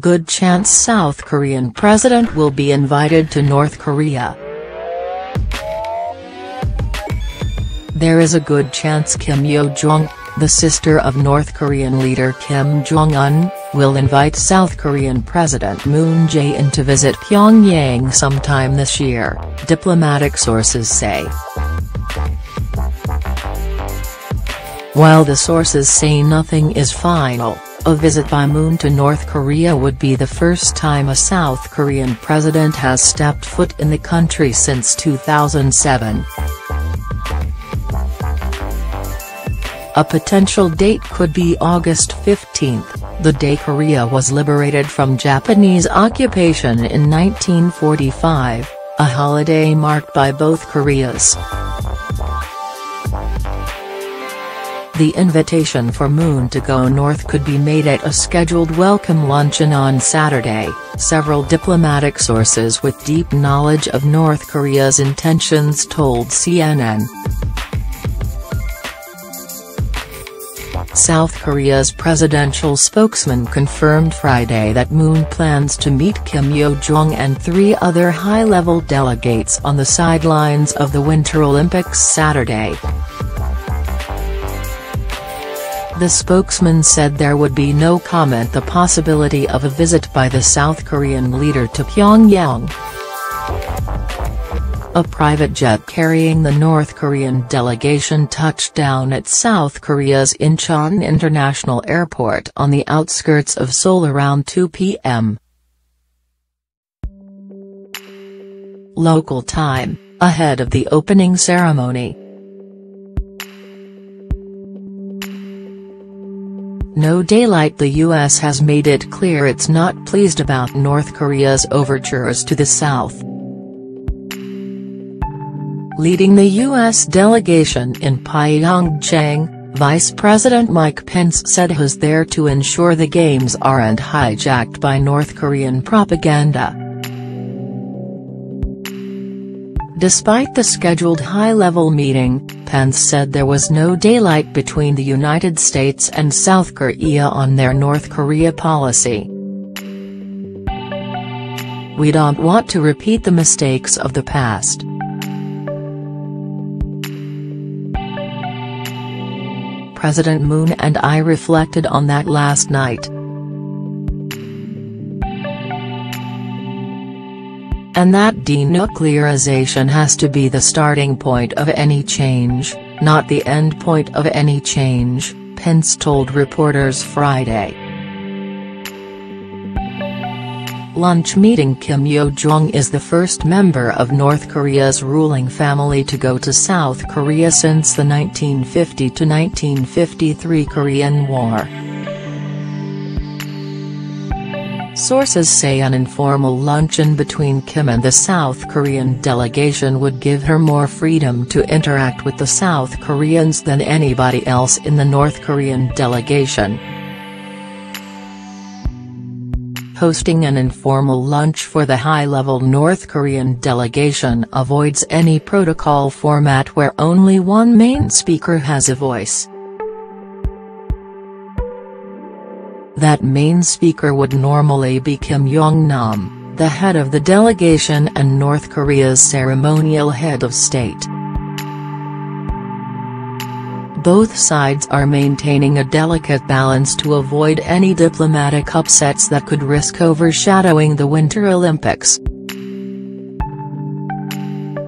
Good chance South Korean president will be invited to North Korea. There is a good chance Yo Jong, the sister of North Korean leader Kim Jong Un, will invite South Korean President Moon Jae-in to visit Pyongyang sometime this year, diplomatic sources say. While the sources say nothing is final, a visit by Moon to North Korea would be the first time a South Korean president has stepped foot in the country since 2007. A potential date could be August 15, the day Korea was liberated from Japanese occupation in 1945, a holiday marked by both Koreas. The invitation for Moon to go north could be made at a scheduled welcome luncheon on Saturday, several diplomatic sources with deep knowledge of North Korea's intentions told CNN. South Korea's presidential spokesman confirmed Friday that Moon plans to meet Kim Yo Jong and 3 other high-level delegates on the sidelines of the Winter Olympics Saturday. The spokesman said there would be no comment the possibility of a visit by the South Korean leader to Pyongyang. A private jet carrying the North Korean delegation touched down at South Korea's Incheon International Airport on the outskirts of Seoul around 2 p.m. local time, ahead of the opening ceremony. No daylight. The U.S. has made it clear it's not pleased about North Korea's overtures to the South. Leading the U.S. delegation in Pyongyang, Vice President Mike Pence said he was there to ensure the games aren't hijacked by North Korean propaganda. Despite the scheduled high-level meeting, Pence said there was no daylight between the United States and South Korea on their North Korea policy. "We don't want to repeat the mistakes of the past. President Moon and I reflected on that last night. And that denuclearization has to be the starting point of any change, not the end point of any change," Pence told reporters Friday. Lunch meeting. Kim Yo Jong is the first member of North Korea's ruling family to go to South Korea since the 1950–1953 Korean War. Sources say an informal luncheon between Kim and the South Korean delegation would give her more freedom to interact with the South Koreans than anybody else in the North Korean delegation. Hosting an informal lunch for the high-level North Korean delegation avoids any protocol format where only one main speaker has a voice. That main speaker would normally be Kim Jong-nam, the head of the delegation and North Korea's ceremonial head of state. Both sides are maintaining a delicate balance to avoid any diplomatic upsets that could risk overshadowing the Winter Olympics.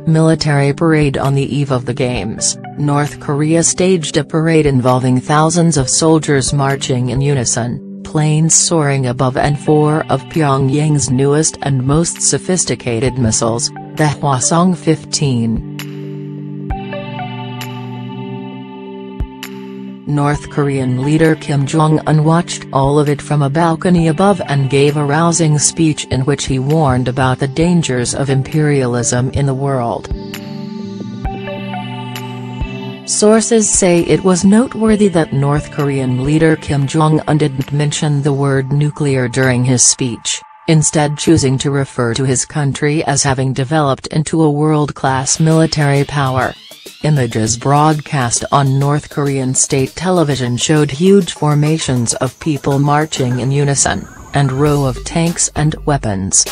Military parade. On the eve of the Games, North Korea staged a parade involving thousands of soldiers marching in unison, planes soaring above and 4 of Pyongyang's newest and most sophisticated missiles, the Hwasong-15. North Korean leader Kim Jong Un watched all of it from a balcony above and gave a rousing speech in which he warned about the dangers of imperialism in the world. Sources say it was noteworthy that North Korean leader Kim Jong Un didn't mention the word nuclear during his speech, instead choosing to refer to his country as having developed into a world-class military power. Images broadcast on North Korean state television showed huge formations of people marching in unison. and row of tanks and weapons.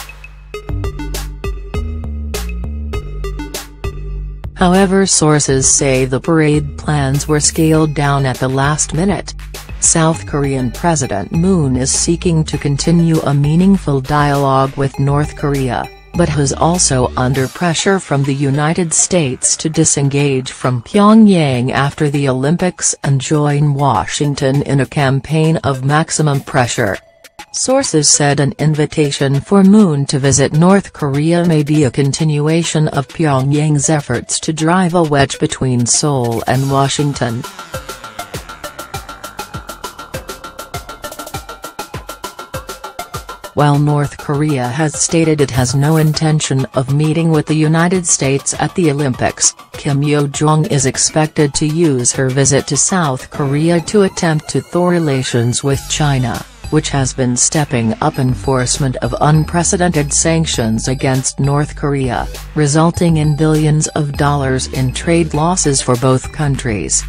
However, sources say the parade plans were scaled down at the last minute. South Korean President Moon is seeking to continue a meaningful dialogue with North Korea, but is also under pressure from the United States to disengage from Pyongyang after the Olympics and join Washington in a campaign of maximum pressure. Sources said an invitation for Moon to visit North Korea may be a continuation of Pyongyang's efforts to drive a wedge between Seoul and Washington. While North Korea has stated it has no intention of meeting with the United States at the Olympics, Yo Jong is expected to use her visit to South Korea to attempt to thaw relations with China, which has been stepping up enforcement of unprecedented sanctions against North Korea, resulting in billions of dollars in trade losses for both countries.